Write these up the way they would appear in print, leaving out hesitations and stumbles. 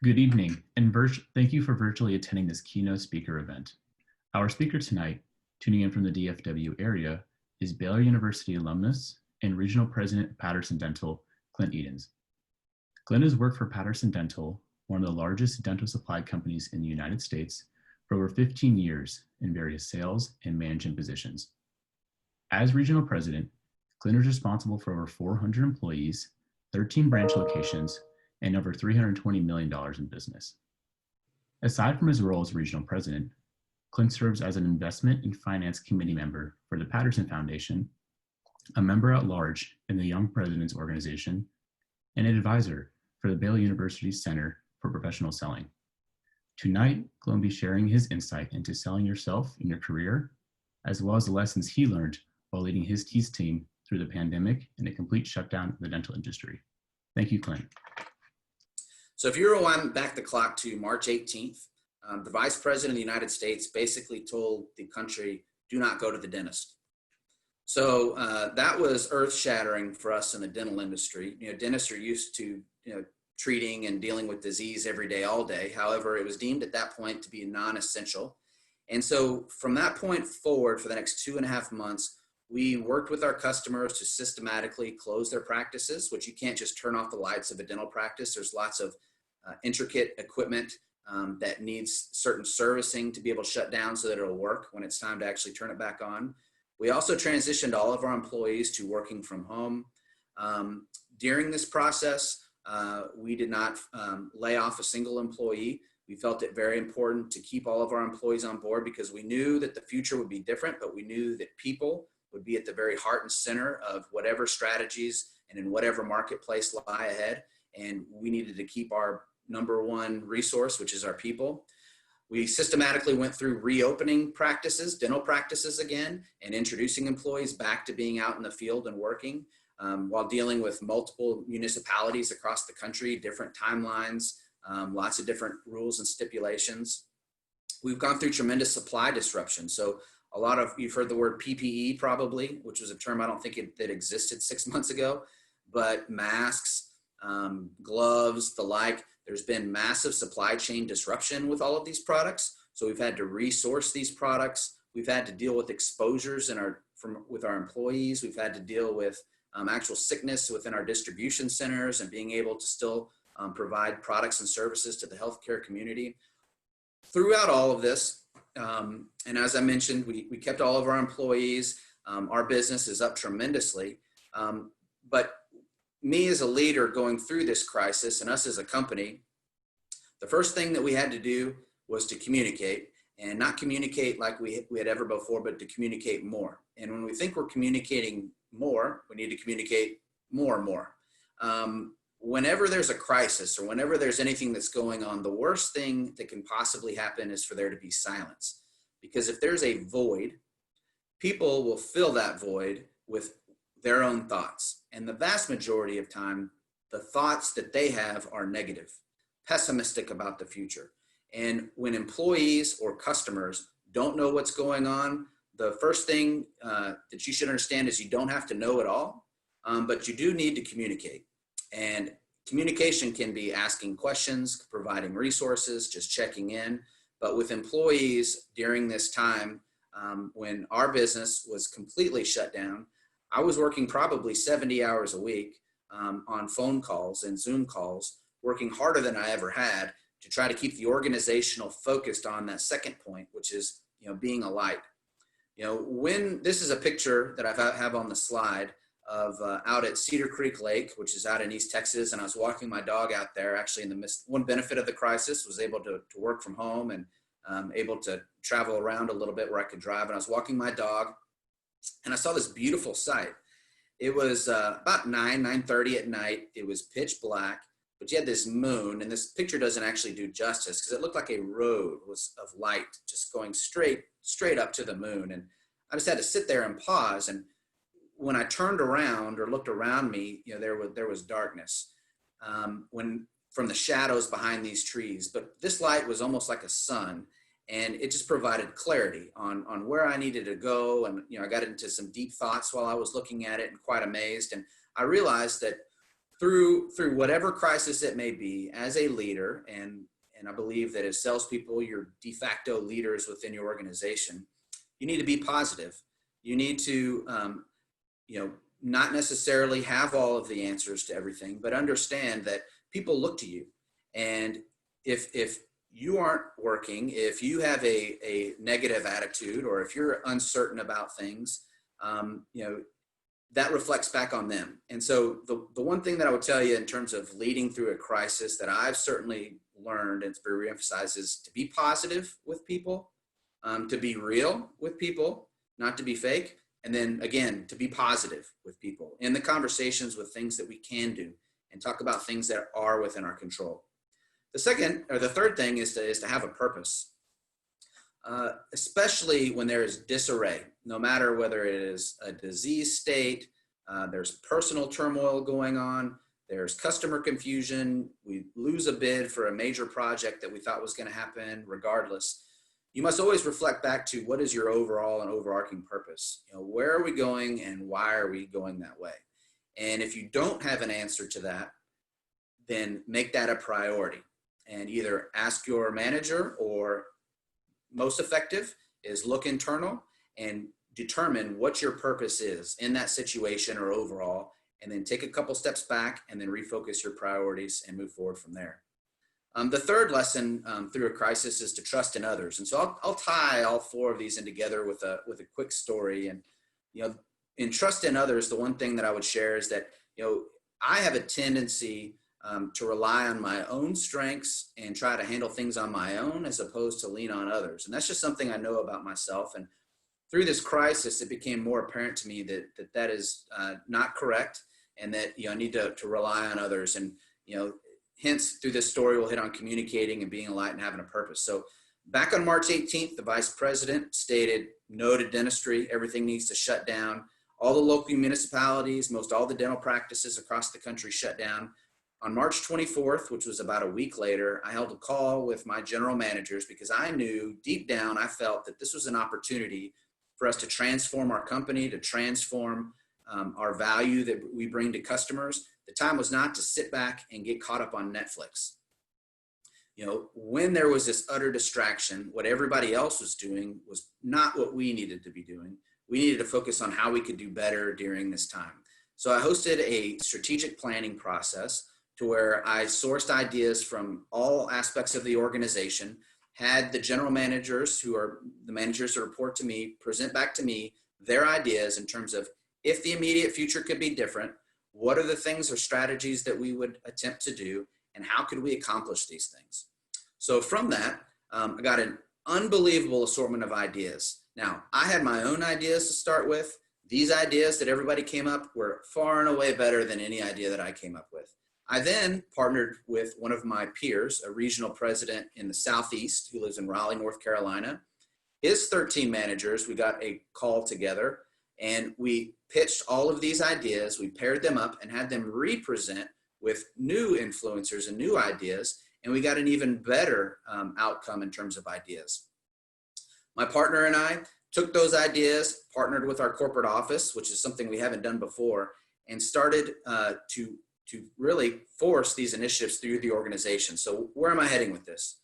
Good evening, and thank you for virtually attending this keynote speaker event. Our speaker tonight, tuning in from the DFW area, is Baylor University alumnus and Regional President of Patterson Dental, Clint Edens. Clint has worked for Patterson Dental, one of the largest dental supply companies in the United States, for over 15 years in various sales and management positions. As Regional President, Clint is responsible for over 400 employees, 13 branch locations, and over $320 million in business. Aside from his role as regional president, Clint serves as an investment and finance committee member for the Patterson Foundation, a member at large in the Young Presidents Organization, and an advisor for the Baylor University Center for Professional Selling. Tonight, Clint will be sharing his insight into selling yourself in your career, as well as the lessons he learned while leading his team through the pandemic and a complete shutdown of the dental industry. Thank you, Clint. So if you rewind back the clock to March 18th, the Vice President of the United States basically told the country, do not go to the dentist. So that was earth-shattering for us in the dental industry. Dentists are used to treating and dealing with disease every day, all day. However, it was deemed at that point to be non-essential. And so from that point forward, for the next 2.5 months, we worked with our customers to systematically close their practices, which you can't just turn off the lights of a dental practice. There's lots of intricate equipment that needs certain servicing to be able to shut down so that it'll work when it's time to actually turn it back on. We also transitioned all of our employees to working from home. During this process, we did not lay off a single employee. We felt it very important to keep all of our employees on board because we knew that the future would be different, but we knew that people would be at the very heart and center of whatever strategies and in whatever marketplace lie ahead. And we needed to keep our number one resource, which is our people. We systematically went through reopening practices, dental practices again, and introducing employees back to being out in the field and working while dealing with multiple municipalities across the country, different timelines, lots of different rules and stipulations. We've gone through tremendous supply disruption. So a lot of, you've heard the word PPE probably, which was a term I don't think that existed 6 months ago, but masks, gloves, the like. There's been massive supply chain disruption with all of these products. So we've had to resource these products. We've had to deal with exposures with our employees. We've had to deal with actual sickness within our distribution centers and being able to still provide products and services to the healthcare community. Throughout all of this, and as I mentioned, we kept all of our employees. Our business is up tremendously. But me as a leader going through this crisis and us as a company, the first thing that we had to do was to communicate, and not communicate like we had ever before, but to communicate more. And when we think we're communicating more, we need to communicate more and more. Whenever there's a crisis or whenever there's anything that's going on, the worst thing that can possibly happen is for there to be silence. Because if there's a void, people will fill that void with their own thoughts. And the vast majority of time, the thoughts that they have are negative, pessimistic about the future. And when employees or customers don't know what's going on, the first thing that you should understand is you don't have to know it all, but you do need to communicate. And communication can be asking questions, providing resources, just checking in. But with employees during this time, when our business was completely shut down, I was working probably 70 hours a week on phone calls and Zoom calls, working harder than I ever had to try to keep the organizational focused on that second point, which is, being a light. When this is a picture that I have on the slide of out at Cedar Creek Lake, which is out in East Texas, and I was walking my dog out there. Actually, in the midst, one benefit of the crisis was able to work from home and able to travel around a little bit where I could drive. And I was walking my dog, and I saw this beautiful sight. It was about 9:30 at night. It was pitch black, but you had this moon, and this picture doesn't actually do justice because it looked like a road of light just going straight up to the moon. And I just had to sit there and pause. And when I turned around or looked around me, there was darkness from the shadows behind these trees. But this light was almost like a sun. And it just provided clarity on where I needed to go. And, I got into some deep thoughts while I was looking at it and quite amazed. And I realized that through whatever crisis it may be, as a leader, and I believe that as salespeople, you're de facto leaders within your organization, you need to be positive. You need to, not necessarily have all of the answers to everything, but understand that people look to you. And if you aren't working, if you have a negative attitude, or if you're uncertain about things, that reflects back on them. And so the one thing that I would tell you in terms of leading through a crisis that I've certainly learned, and it's very reemphasized, is to be positive with people, to be real with people, not to be fake. And then again, to be positive with people in the conversations with things that we can do, and talk about things that are within our control. The third thing is to have a purpose, especially when there is disarray, no matter whether it is a disease state, there's personal turmoil going on, there's customer confusion, we lose a bid for a major project that we thought was going to happen regardless. You must always reflect back to what is your overall and overarching purpose. Where are we going and why are we going that way? And if you don't have an answer to that, then make that a priority and either ask your manager, or most effective is look internal and determine what your purpose is in that situation or overall, and then take a couple steps back and then refocus your priorities and move forward from there. The third lesson through a crisis is to trust in others. And so I'll tie all four of these in together with a quick story. And, in trust in others, the one thing that I would share is that, I have a tendency to rely on my own strengths and try to handle things on my own, as opposed to lean on others. And that's just something I know about myself. And through this crisis, it became more apparent to me that is not correct, and that, I need to rely on others. And, hence, through this story, we'll hit on communicating and being a light and having a purpose. So back on March 18th, the vice president stated no to dentistry. Everything needs to shut down. All the local municipalities, most all the dental practices across the country shut down. On March 24th, which was about a week later, I held a call with my general managers, because I knew deep down, I felt that this was an opportunity for us to transform our company, to transform our value that we bring to customers. The time was not to sit back and get caught up on Netflix. When there was this utter distraction, what everybody else was doing was not what we needed to be doing. We needed to focus on how we could do better during this time. So I hosted a strategic planning process to where I sourced ideas from all aspects of the organization, had the general managers, who are the managers that report to me, present back to me their ideas in terms of if the immediate future could be different, what are the things or strategies that we would attempt to do, and how could we accomplish these things? So from that, I got an unbelievable assortment of ideas. Now, I had my own ideas to start with. These ideas that everybody came up were far and away better than any idea that I came up with. I then partnered with one of my peers, a regional president in the Southeast who lives in Raleigh, North Carolina. His 13 managers, we got a call together and we pitched all of these ideas. We paired them up and had them represent with new influencers and new ideas. And we got an even better outcome in terms of ideas. My partner and I took those ideas, partnered with our corporate office, which is something we haven't done before, and started to really force these initiatives through the organization. So where am I heading with this?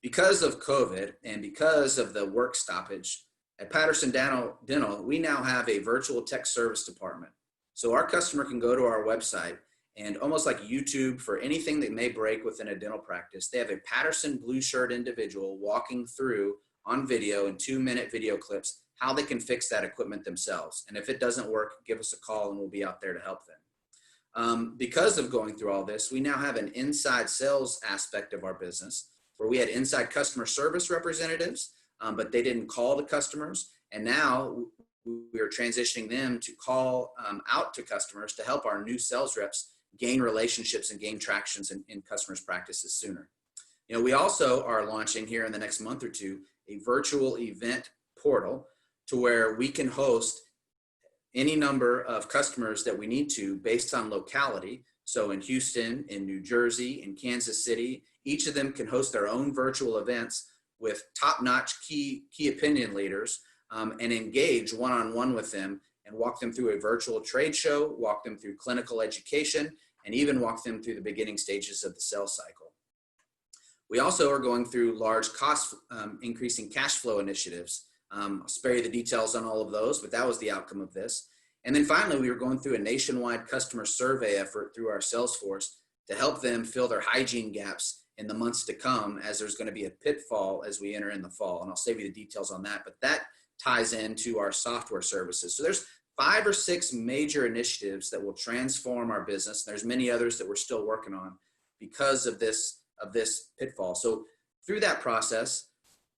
Because of COVID and because of the work stoppage, at Patterson Dental, we now have a virtual tech service department. So our customer can go to our website, and almost like YouTube for anything that may break within a dental practice, they have a Patterson blue shirt individual walking through on video in 2-minute video clips how they can fix that equipment themselves. And if it doesn't work, give us a call and we'll be out there to help them. Because of going through all this, we now have an inside sales aspect of our business where we had inside customer service representatives, but they didn't call the customers. And now we are transitioning them to call out to customers to help our new sales reps gain relationships and gain tractions in customers' practices sooner. We also are launching here in the next month or two a virtual event portal to where we can host any number of customers that we need to based on locality. So in Houston, in New Jersey, in Kansas City, each of them can host their own virtual events with top-notch key opinion leaders and engage one-on-one with them and walk them through a virtual trade show, walk them through clinical education, and even walk them through the beginning stages of the sales cycle. We also are going through large cost increasing cash flow initiatives. I'll spare you the details on all of those, but that was the outcome of this. And then finally, we were going through a nationwide customer survey effort through our sales force to help them fill their hygiene gaps in the months to come, as there's going to be a pitfall as we enter in the fall. And I'll save you the details on that, but that ties into our software services. So there's 5 or 6 major initiatives that will transform our business. There's many others that we're still working on because of this pitfall. So through that process,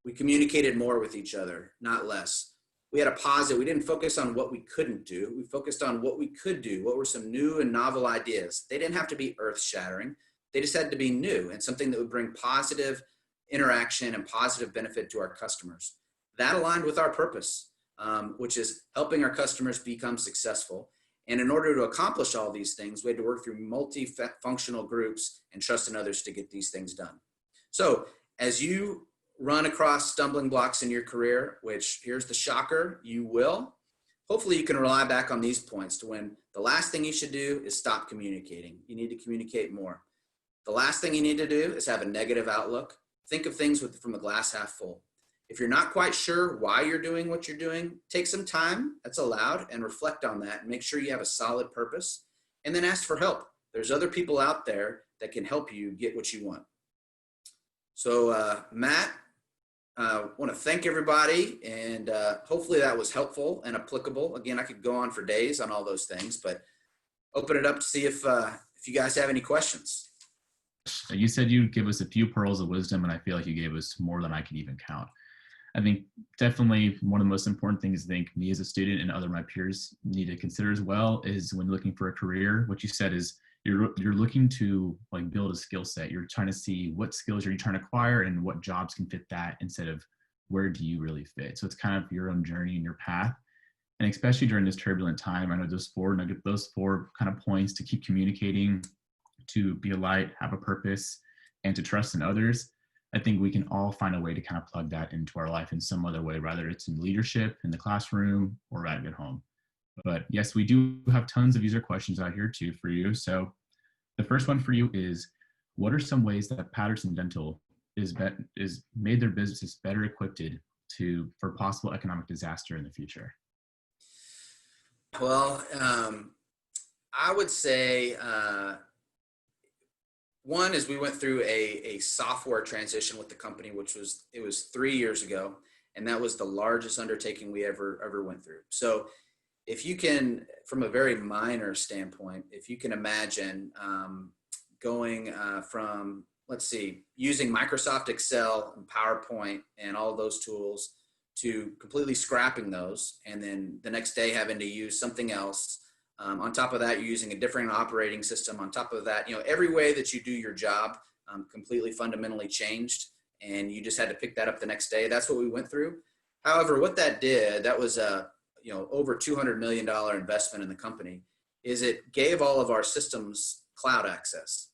we communicated more with each other, not less. We had a positive. We didn't focus on what we couldn't do. We focused on what we could do. What were some new and novel ideas? They didn't have to be earth-shattering. They just had to be new and something that would bring positive interaction and positive benefit to our customers. That aligned with our purpose, which is helping our customers become successful. And in order to accomplish all these things, we had to work through multifunctional groups and trust in others to get these things done. So as you run across stumbling blocks in your career, which here's the shocker, you will, hopefully you can rely back on these points to when the last thing you should do is stop communicating. You need to communicate more. The last thing you need to do is have a negative outlook. Think of things from the glass half full. If you're not quite sure why you're doing what you're doing, take some time, that's allowed, and reflect on that and make sure you have a solid purpose, and then ask for help. There's other people out there that can help you get what you want. So Matt, I want to thank everybody, and hopefully that was helpful and applicable. Again, I could go on for days on all those things, but open it up to see if you guys have any questions. You said you'd give us a few pearls of wisdom, and I feel like you gave us more than I could even count. I think definitely one of the most important things I think me as a student and other of my peers need to consider as well is when looking for a career, what you said is you're looking to like build a skill set. You're trying to see what skills are you trying to acquire and what jobs can fit that instead of where do you really fit. So it's kind of your own journey and your path. And especially during this turbulent time, I know those four kind of points to keep communicating, to be a light, have a purpose, and to trust in others. I think we can all find a way to kind of plug that into our life in some other way, whether it's in leadership, in the classroom, or right at home. But yes, we do have tons of user questions out here too for you. So the first one for you is, what are some ways that Patterson Dental is made their businesses better equipped for possible economic disaster in the future? Well, I would say one is we went through a software transition with the company, it was 3 years ago, and that was the largest undertaking we ever went through. So if you can, from a very minor standpoint, if you can imagine going from, let's see, using Microsoft Excel and PowerPoint and all those tools to completely scrapping those, and then the next day having to use something else. On top of that, you're using a different operating system. On top of that, every way that you do your job completely fundamentally changed, and you just had to pick that up the next day. That's what we went through. However, what that did, that was a over $200 million investment in the company, is it gave all of our systems cloud access.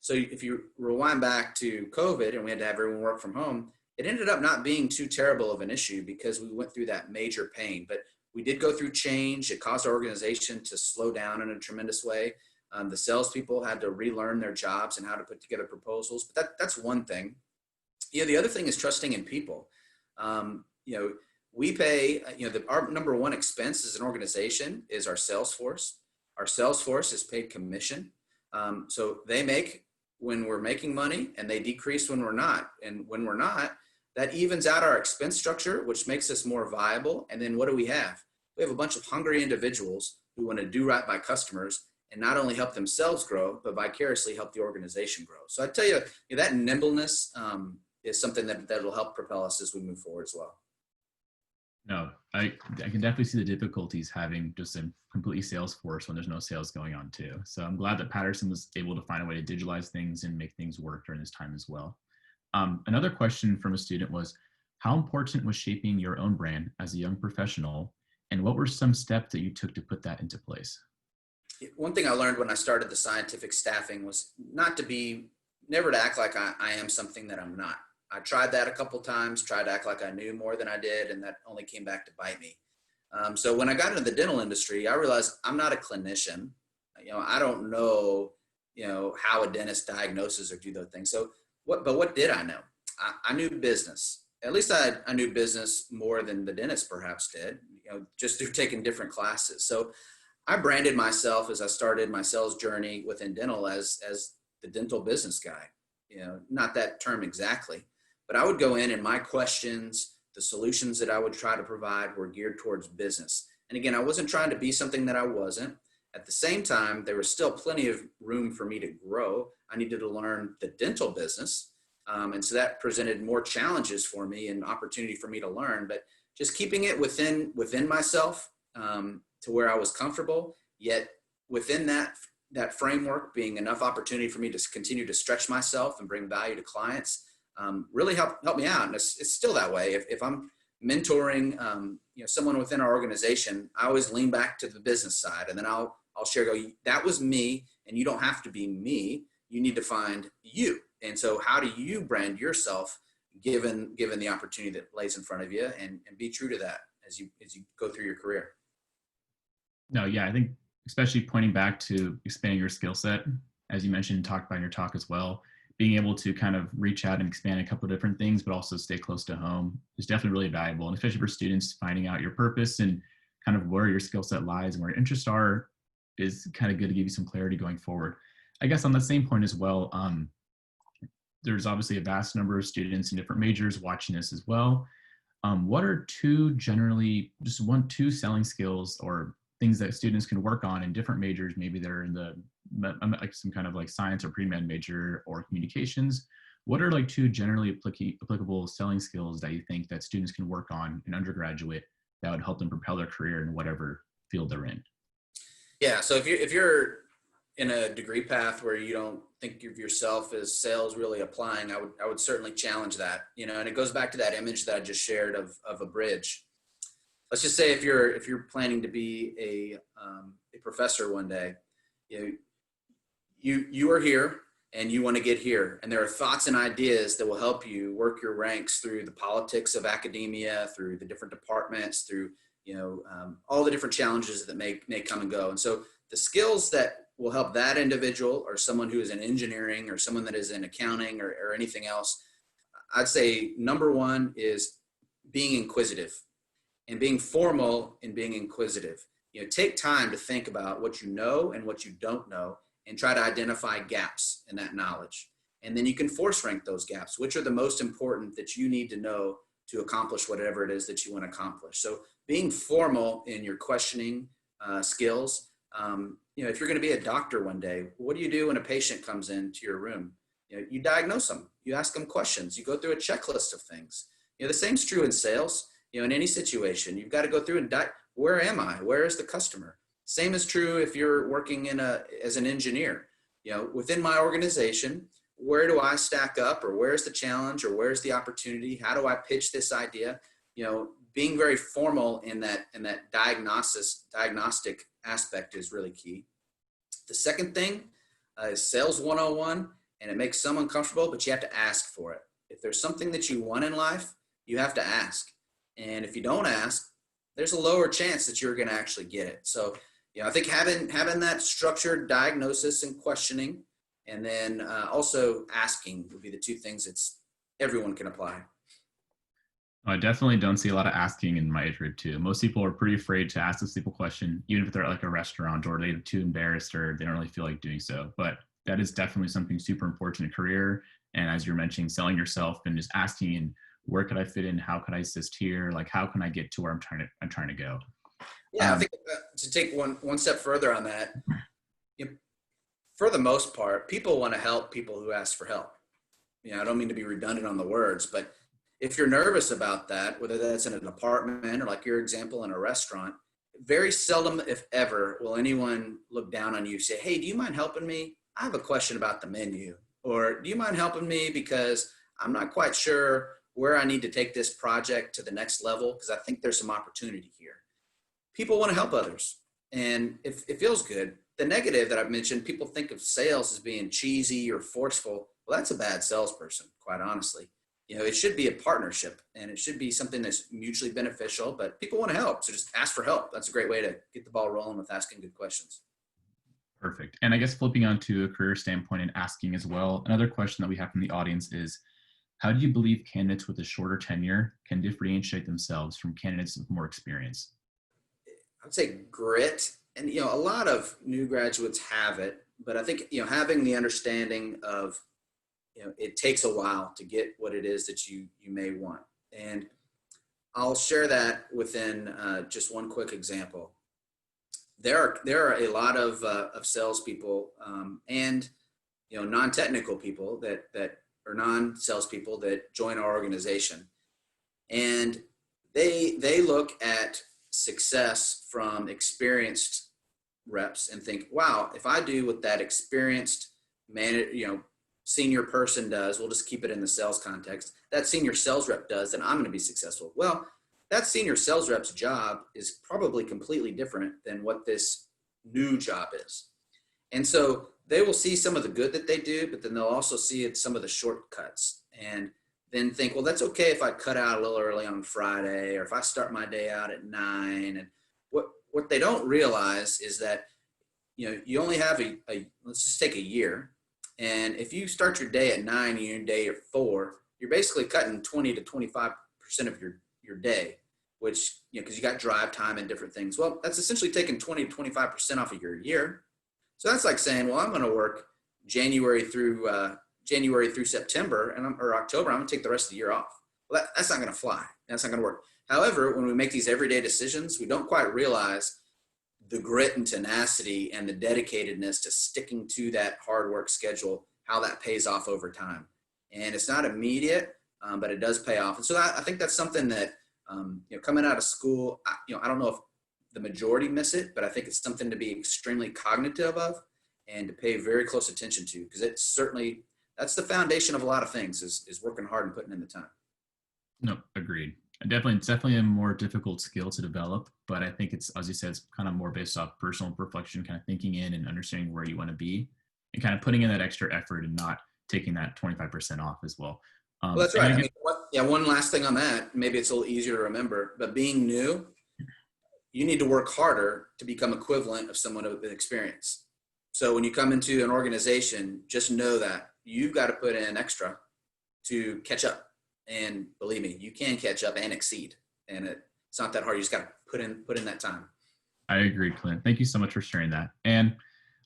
So if you rewind back to COVID and we had to have everyone work from home, it ended up not being too terrible of an issue because we went through that major pain. But we did go through change. It caused our organization to slow down in a tremendous way. The salespeople had to relearn their jobs and how to put together proposals. But that's one thing. The other thing is trusting in people. We pay, our number one expense as an organization is our sales force. Our sales force is paid commission. So they make when we're making money and they decrease when we're not. And when we're not, that evens out our expense structure, which makes us more viable. And then what do we have? We have a bunch of hungry individuals who want to do right by customers and not only help themselves grow, but vicariously help the organization grow. So I tell you, that nimbleness is something that will help propel us as we move forward as well. No, I can definitely see the difficulties having just a completely sales force when there's no sales going on too. So I'm glad that Patterson was able to find a way to digitalize things and make things work during this time as well. Another question from a student was, how important was shaping your own brand as a young professional, and what were some steps that you took to put that into place? One thing I learned when I started the scientific staffing was never to act like I am something that I'm not. I tried that a couple times, tried to act like I knew more than I did, and that only came back to bite me. So when I got into the dental industry, I realized I'm not a clinician. I don't know how a dentist diagnoses or do those things. So what did I know? I knew business. At least I knew business more than the dentist perhaps did, just through taking different classes. So I branded myself as I started my sales journey within dental as the dental business guy. Not that term exactly, but I would go in and my questions, the solutions that I would try to provide were geared towards business. And again, I wasn't trying to be something that I wasn't. At the same time, there was still plenty of room for me to grow. I needed to learn the dental business. And so that presented more challenges for me and opportunity for me to learn, but just keeping it within myself to where I was comfortable, yet within that framework being enough opportunity for me to continue to stretch myself and bring value to clients really helped me out. And it's still that way. If I'm mentoring someone within our organization, I always lean back to the business side, and then I'll share, that was me, and you don't have to be me. You need to find you. And so how do you brand yourself given the opportunity that lays in front of you, and be true to that as you go through your career? No, yeah, I think especially pointing back to expanding your skill set, as you mentioned, talked about in your talk as well, being able to kind of reach out and expand a couple of different things, but also stay close to home is definitely really valuable. And especially for students, finding out your purpose and kind of where your skill set lies and where your interests are is kind of good to give you some clarity going forward. I guess on the same point as well, there's obviously a vast number of students in different majors watching this as well. What are two selling skills or things that students can work on in different majors? Maybe they're in the like some kind of like science or pre-med major or communications. What are like two generally applicable selling skills that you think that students can work on in undergraduate that would help them propel their career in whatever field they're in? Yeah. So if you're in a degree path where you don't think of yourself as sales really applying, I would certainly challenge that, and it goes back to that image that I just shared of a bridge. Let's just say if you're planning to be a professor one day, you are here and you want to get here, and there are thoughts and ideas that will help you work your ranks through the politics of academia, through the different departments, through all the different challenges that may come and go. And so the skills that will help that individual, or someone who is in engineering, or someone that is in accounting, or anything else, I'd say number one is being inquisitive and being formal in being inquisitive. Take time to think about what you know and what you don't know, and try to identify gaps in that knowledge. And then you can force rank those gaps. Which are the most important that you need to know to accomplish whatever it is that you want to accomplish? So being formal in your questioning skills. If you're going to be a doctor one day, what do you do when a patient comes into your room? You diagnose them. You ask them questions. You go through a checklist of things. The same's true in sales. In any situation, you've got to go through and where am I? Where is the customer? Same is true if you're working as an engineer. Within my organization, where do I stack up, or where's the challenge, or where's the opportunity? How do I pitch this idea? Being very formal in that diagnostic aspect is really key. The second thing is sales 101, and it makes someone comfortable, but you have to ask for it. If there's something that you want in life, you have to ask. And if you don't ask, there's a lower chance that you're going to actually get it. So, I think having that structured diagnosis and questioning, and then also asking, would be the two things that everyone can apply. I definitely don't see a lot of asking in my age group too. Most people are pretty afraid to ask a simple question, even if they're at like a restaurant, or they're too embarrassed, or they don't really feel like doing so. But that is definitely something super important in a career. And as you're mentioning, selling yourself and just asking, and where could I fit in? How could I assist here? Like, how can I get to where I'm trying to go? Yeah, I think to take one step further on that, for the most part, people want to help people who ask for help. I don't mean to be redundant on the words, but if you're nervous about that, whether that's in an apartment or like your example in a restaurant, very seldom, if ever, will anyone look down on you, say, hey, do you mind helping me? I have a question about the menu. Or do you mind helping me because I'm not quite sure where I need to take this project to the next level, because I think there's some opportunity here. People want to help others, and it feels good. The negative that I've mentioned, people think of sales as being cheesy or forceful. Well, that's a bad salesperson, quite honestly. It should be a partnership, and it should be something that's mutually beneficial, but people want to help. So just ask for help. That's a great way to get the ball rolling with asking good questions. Perfect. And I guess flipping onto a career standpoint and asking as well, another question that we have from the audience is, how do you believe candidates with a shorter tenure can differentiate themselves from candidates with more experience? I'd say grit. And, a lot of new graduates have it, but I think, having the understanding of, it takes a while to get what it is that you may want. And I'll share that within just one quick example. There are a lot of salespeople and non-technical people that or non-salespeople that join our organization, and they look at success from experienced reps and think, wow, if I do what that experienced senior person does, we'll just keep it in the sales context, that senior sales rep does, then I'm going to be successful. Well, that senior sales rep's job is probably completely different than what this new job is. And so they will see some of the good that they do, but then they'll also see some of the shortcuts and then think, well, that's okay if I cut out a little early on Friday, or if I start my day out at 9. And what they don't realize is that, you only have let's just take a year. And if you start your day at 9 and your day at 4, you're basically cutting 20 to 25% of your day, which, because you got drive time and different things. Well, that's essentially taking 20 to 25% off of your year. So that's like saying, well, I'm going to work January through September or October. I'm going to take the rest of the year off. Well, that's not going to fly. That's not going to work. However, when we make these everyday decisions, we don't quite realize the grit and tenacity and the dedicatedness to sticking to that hard work schedule, how that pays off over time. And it's not immediate, but it does pay off. And so I think that's something that, coming out of school, I don't know if the majority miss it, but I think it's something to be extremely cognitive of and to pay very close attention to, because that's the foundation of a lot of things is working hard and putting in the time. No, agreed. It's definitely a more difficult skill to develop, but I think it's, as you said, it's kind of more based off personal reflection, kind of thinking in and understanding where you want to be and kind of putting in that extra effort and not taking that 25% off as well. Well, that's right. One last thing on that, maybe it's a little easier to remember, but being new, you need to work harder to become equivalent of someone with experience. So when you come into an organization, just know that you've got to put in extra to catch up. And believe me, you can catch up and exceed. And it's not that hard. You just got to put in that time. I agree, Clint. Thank you so much for sharing that. And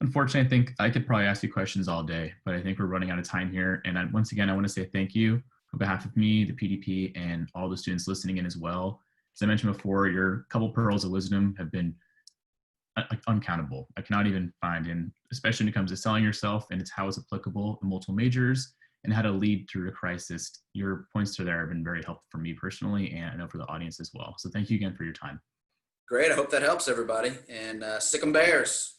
unfortunately, I think I could probably ask you questions all day, but I think we're running out of time here. And once again, I want to say thank you on behalf of me, the PDP, and all the students listening in as well. As I mentioned before, your couple pearls of wisdom have been uncountable. I cannot even find, and especially when it comes to selling yourself and it's how it's applicable in multiple majors and how to lead through a crisis. Your points to there have been very helpful for me personally, and I know for the audience as well. So thank you again for your time. Great. I hope that helps everybody. And sick 'em Bears.